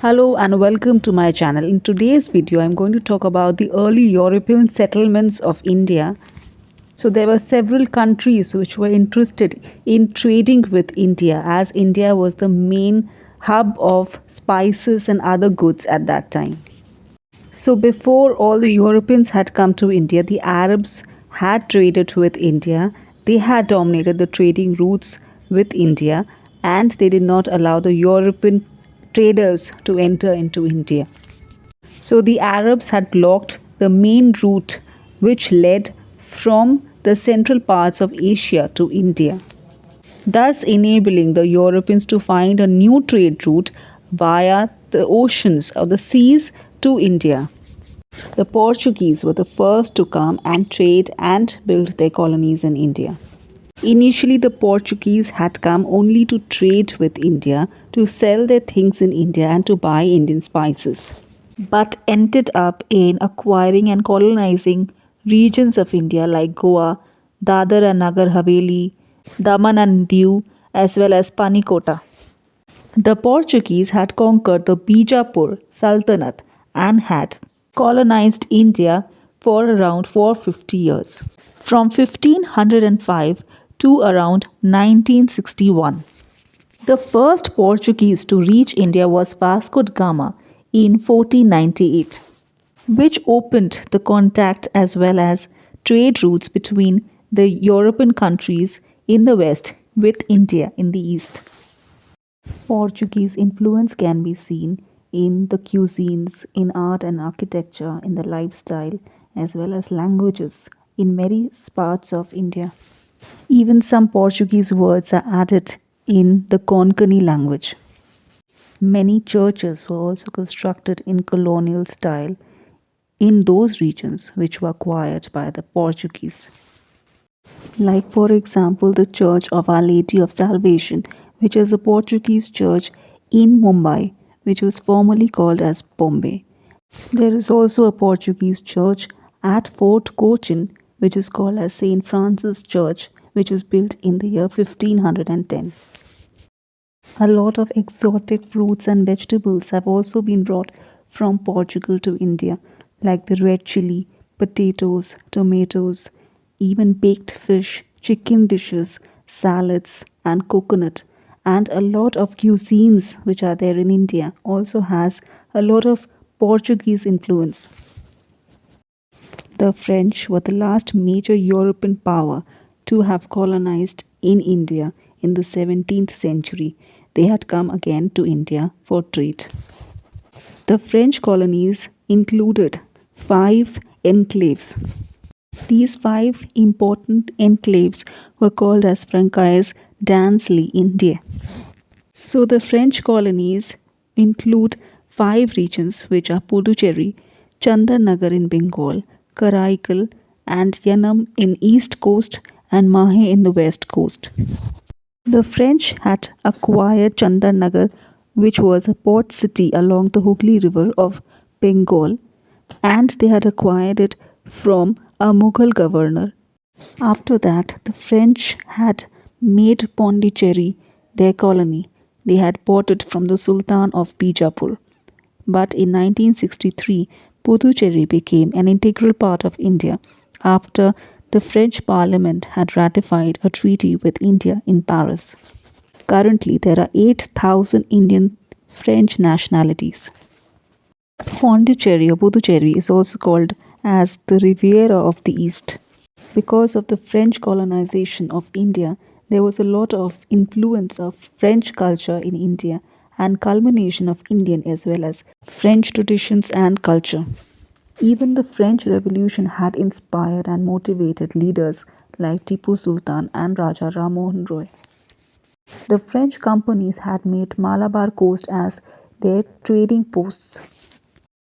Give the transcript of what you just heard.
Hello and welcome to my channel. In today's video, I'm going to talk about the early European settlements of India. So there were several countries which were interested in trading with India, as India was the main hub of spices and other goods at that time. So before all the Europeans had come to India, the Arabs had traded with India. They had dominated the trading routes with India, and they did not allow the European traders to enter into India. So the Arabs had blocked the main route which led from the central parts of Asia to India, thus enabling the Europeans to find a new trade route via the oceans or the seas to India. The Portuguese were the first to come and trade and build their colonies in India. Initially, the Portuguese had come only to trade with India, to sell their things in India, and to buy Indian spices, but ended up in acquiring and colonizing regions of India like Goa, Dadar and Nagar Haveli, Daman and Diu, as well as Panikota. The Portuguese had conquered the Bijapur Sultanate and had colonized India for around 450 years, from 1505 to around 1961. The first Portuguese to reach India was Vasco da Gama in 1498, which opened the contact as well as trade routes between the European countries in the west with India in the east. Portuguese influence can be seen in the cuisines, in art and architecture, in the lifestyle, as well as languages in many parts of India. Even some Portuguese words are added in the Konkani language. Many churches were also constructed in colonial style in those regions which were acquired by the Portuguese. Like, for example, the Church of Our Lady of Salvation, which is a Portuguese church in Mumbai, which was formerly called as Bombay. There is also a Portuguese church at Fort Cochin, which is called as St. Francis Church, which was built in the year 1510. A lot of exotic fruits and vegetables have also been brought from Portugal to India, like the red chili, potatoes, tomatoes, even baked fish, chicken dishes, salads, and coconut. And a lot of cuisines which are there in India also has a lot of Portuguese influence. The French were the last major European power to have colonized in India in the 17th century. They had come again to India for trade. The French colonies included five enclaves. These five important enclaves were called as Franchise d'Annecy, India. So the French colonies include five regions, which are Puducherry, Chandarnagar in Bengal, Karaikal and Yanam in east coast and Mahe in the west coast. The French had acquired Chandarnagar, which was a port city along the Hooghly River of Bengal, and they had acquired it from a Mughal governor. After that, the French had made Pondicherry their colony. They had bought it from the Sultan of Bijapur. But in 1963, Puducherry became an integral part of India after the French Parliament had ratified a treaty with India in Paris. Currently, there are 8,000 Indian French nationalities. Pondicherry or Puducherry is also called as the Riviera of the East. Because of the French colonization of India, there was a lot of influence of French culture in India and culmination of Indian as well as French traditions and culture. Even the French Revolution had inspired and motivated leaders like Tipu Sultan and Raja Ram Mohan Roy. The French companies had made Malabar coast as their trading posts.